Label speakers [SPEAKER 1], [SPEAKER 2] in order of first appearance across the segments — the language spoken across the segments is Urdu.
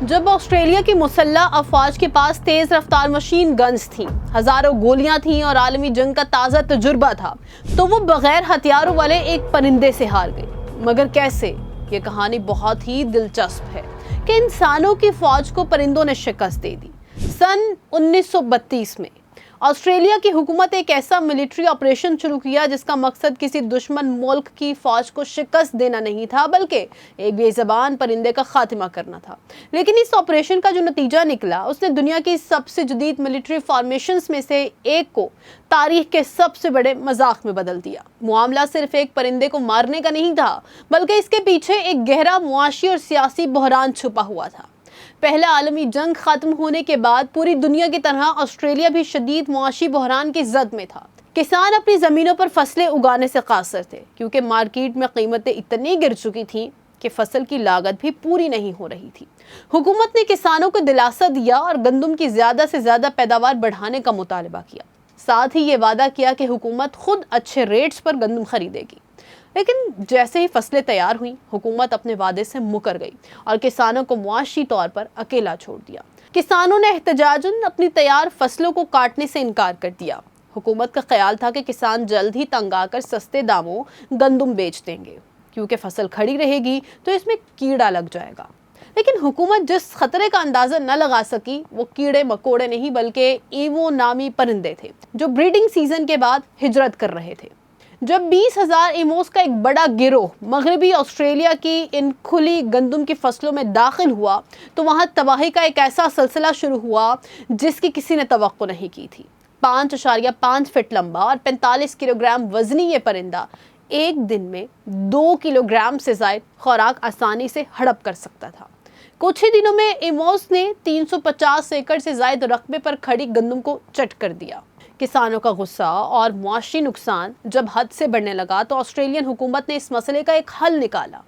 [SPEAKER 1] جب آسٹریلیا کی مسلح افواج کے پاس تیز رفتار مشین گنز تھیں، ہزاروں گولیاں تھیں اور عالمی جنگ کا تازہ تجربہ تھا، تو وہ بغیر ہتھیاروں والے ایک پرندے سے ہار گئی۔ مگر کیسے؟ یہ کہانی بہت ہی دلچسپ ہے کہ انسانوں کی فوج کو پرندوں نے شکست دے دی۔ سن 1932 میں آسٹریلیا کی حکومت ایک ایسا ملٹری آپریشن شروع کیا جس کا مقصد کسی دشمن ملک کی فوج کو شکست دینا نہیں تھا، بلکہ ایک بے زبان پرندے کا خاتمہ کرنا تھا۔ لیکن اس آپریشن کا جو نتیجہ نکلا، اس نے دنیا کی سب سے جدید ملٹری فارمیشنز میں سے ایک کو تاریخ کے سب سے بڑے مذاق میں بدل دیا۔ معاملہ صرف ایک پرندے کو مارنے کا نہیں تھا، بلکہ اس کے پیچھے ایک گہرا معاشی اور سیاسی بحران چھپا ہوا تھا۔ پہلا عالمی جنگ ختم ہونے کے بعد پوری دنیا کی طرح آسٹریلیا بھی شدید معاشی بحران کی زد میں تھا۔ کسان اپنی زمینوں پر فصلیں اگانے سے قاصر تھے، کیونکہ مارکیٹ میں قیمتیں اتنی گر چکی تھیں کہ فصل کی لاگت بھی پوری نہیں ہو رہی تھی۔ حکومت نے کسانوں کو دلاسا دیا اور گندم کی زیادہ سے زیادہ پیداوار بڑھانے کا مطالبہ کیا۔ ساتھ ہی یہ وعدہ کیا کہ حکومت خود اچھے ریٹس پر گندم خریدے گی۔ لیکن جیسے ہی فصلیں تیار ہوئیں، حکومت اپنے وعدے سے مکر گئی اور کسانوں کو معاشی طور پر اکیلا چھوڑ دیا۔ کسانوں نے احتجاجاً اپنی تیار فصلوں کو کاٹنے سے انکار کر دیا۔ حکومت کا خیال تھا کہ کسان جلد ہی تنگ آ کر سستے داموں گندم بیچ دیں گے، کیونکہ فصل کھڑی رہے گی تو اس میں کیڑا لگ جائے گا۔ لیکن حکومت جس خطرے کا اندازہ نہ لگا سکی، وہ کیڑے مکوڑے نہیں بلکہ ایمو نامی پرندے تھے، جو بریڈنگ سیزن کے بعد ہجرت کر رہے تھے۔ جب 20,000 ایموز کا ایک بڑا گروہ مغربی آسٹریلیا کی ان کھلی گندم کی فصلوں میں داخل ہوا تو وہاں تباہی کا ایک ایسا سلسلہ شروع ہوا جس کی کسی نے توقع نہیں کی تھی۔ 5.5 فٹ لمبا اور 45 کلوگرام وزنی یہ پرندہ ایک دن میں 2 کلوگرام سے زائد خوراک آسانی سے ہڑپ کر سکتا تھا۔ کچھ ہی دنوں میں ایموز نے 350 ایکڑ سے زائد رقبے پر کھڑی گندم کو چٹ کر دیا۔ کسانوں کا غصہ اور معاشی نقصان جب حد سے بڑھنے لگا تو آسٹریلین حکومت نے اس مسئلے کا ایک حل نکالا،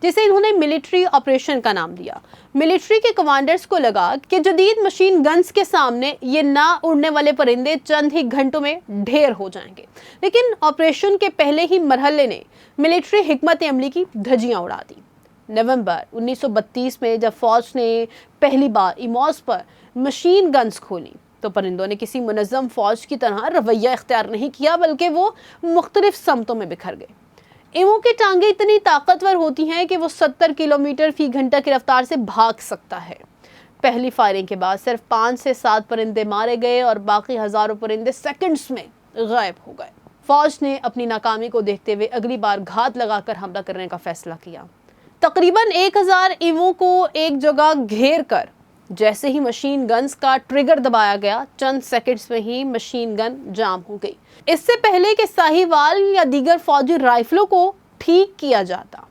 [SPEAKER 1] جسے انہوں نے ملٹری آپریشن کا نام دیا۔ ملٹری کے کمانڈرز کو لگا کہ جدید مشین گنز کے سامنے یہ نہ اڑنے والے پرندے چند ہی گھنٹوں میں ڈھیر ہو جائیں گے۔ لیکن آپریشن کے پہلے ہی مرحلے نے ملٹری حکمت عملی کی دھجیاں اڑا دی۔ نومبر 1932 میں جب فوج نے پہلی بار ایموز پر مشین گنز کھولی تو پرندوں نے کسی منظم فوج کی طرح رویہ اختیار نہیں کیا، بلکہ وہ مختلف سمتوں میں بکھر گئے۔ ایمو کی ٹانگیں اتنی طاقتور ہوتی ہیں کہ وہ 70 کلومیٹر فی گھنٹہ کی رفتار سے بھاگ سکتا ہے۔ پہلی فائرنگ کے بعد صرف 5 سے 7 پرندے مارے گئے اور باقی ہزاروں پرندے سیکنڈز میں غائب ہو گئے۔ فوج نے اپنی ناکامی کو دیکھتے ہوئے اگلی بار گھات لگا کر حملہ کرنے کا فیصلہ کیا۔ تقریباً 1000 ایمو کو ایک جگہ گھیر کر جیسے ہی مشین گنز کا ٹریگر دبایا گیا، چند سیکنڈز میں ہی مشین گن جام ہو گئی۔ اس سے پہلے کہ ساہی وال یا دیگر فوجی رائفلوں کو ٹھیک کیا جاتا،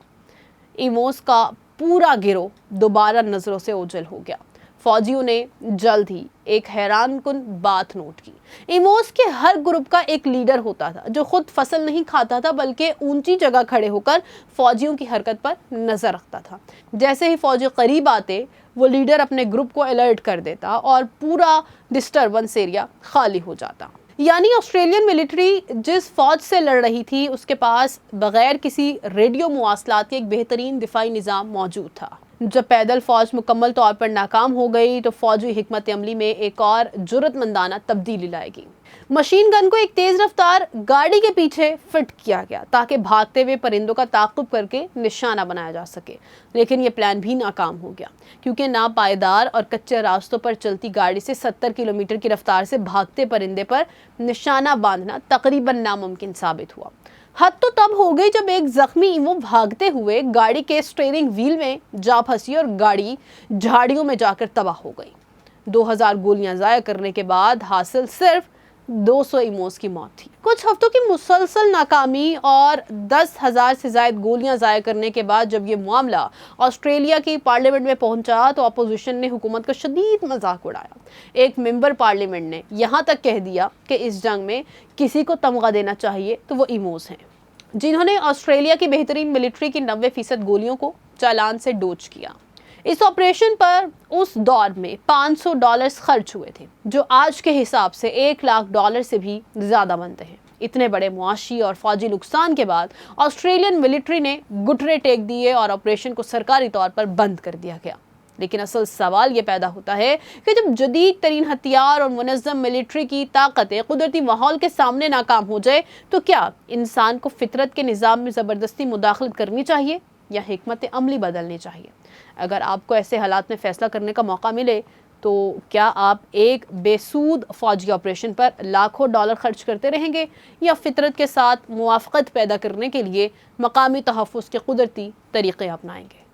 [SPEAKER 1] ایموز کا پورا گروہ دوبارہ نظروں سے اوجھل ہو گیا۔ فوجیوں نے جلد ہی ایک حیران کن بات نوٹ کی۔ ایموز کے ہر گروپ کا ایک لیڈر ہوتا تھا جو خود فصل نہیں کھاتا تھا، بلکہ اونچی جگہ کھڑے ہو کر فوجیوں کی حرکت پر نظر رکھتا تھا۔ جیسے ہی فوجی قریب آتے، وہ لیڈر اپنے گروپ کو الرٹ کر دیتا اور پورا ڈسٹربنس ایریا خالی ہو جاتا۔ یعنی آسٹریلین ملٹری جس فوج سے لڑ رہی تھی، اس کے پاس بغیر کسی ریڈیو مواصلات کے ایک بہترین دفاعی نظام موجود تھا۔ جب پیدل فوج مکمل طور پر ناکام ہو گئی تو فوجی حکمت عملی میں ایک اور جرأت مندانہ تبدیلی لائے گی۔ مشین گن کو ایک تیز رفتار گاڑی کے پیچھے فٹ کیا گیا تاکہ بھاگتے ہوئے پرندوں کا تعاقب کر کے نشانہ بنایا جا سکے۔ لیکن یہ پلان بھی ناکام ہو گیا، کیونکہ ناپائیدار اور کچے راستوں پر چلتی گاڑی سے 70 کلومیٹر کی رفتار سے بھاگتے پرندے پر نشانہ باندھنا تقریباً ناممکن ثابت ہوا۔ حد تو تب ہو گئی جب ایک زخمی ایمو بھاگتے ہوئے گاڑی کے اسٹیئرنگ وہیل میں جا پھنسی اور گاڑی جھاڑیوں میں جا کر تباہ ہو گئی۔ 2000 گولیاں ضائع کرنے کے بعد حاصل صرف 200 ایموز کی موت تھی۔ کچھ ہفتوں کی مسلسل ناکامی اور 10,000 سے زائد گولیاں ضائع کرنے کے بعد جب یہ معاملہ آسٹریلیا کی پارلیمنٹ میں پہنچا تو اپوزیشن نے حکومت کا شدید مذاق اڑایا۔ ایک ممبر پارلیمنٹ نے یہاں تک کہہ دیا کہ اس جنگ میں کسی کو تمغہ دینا چاہیے تو وہ ایموز ہیں، جنہوں نے آسٹریلیا کی بہترین ملٹری کی 90% گولیوں کو چالان سے ڈوچ کیا۔ اس آپریشن پر اس دور میں $500 خرچ ہوئے تھے، جو آج کے حساب سے $100,000 سے بھی زیادہ بنتے ہیں۔ اتنے بڑے معاشی اور فوجی نقصان کے بعد آسٹریلین ملٹری نے گھٹنے ٹیک دیے اور آپریشن کو سرکاری طور پر بند کر دیا گیا۔ لیکن اصل سوال یہ پیدا ہوتا ہے کہ جب جدید ترین ہتھیار اور منظم ملٹری کی طاقتیں قدرتی ماحول کے سامنے ناکام ہو جائے تو کیا انسان کو فطرت کے نظام میں زبردستی مداخلت کرنی چاہیے یا حکمت عملی بدلنی چاہیے؟ اگر آپ کو ایسے حالات میں فیصلہ کرنے کا موقع ملے تو کیا آپ ایک بے سود فوجی آپریشن پر لاکھوں ڈالر خرچ کرتے رہیں گے یا فطرت کے ساتھ موافقت پیدا کرنے کے لیے مقامی تحفظ کے قدرتی طریقے اپنائیں گے؟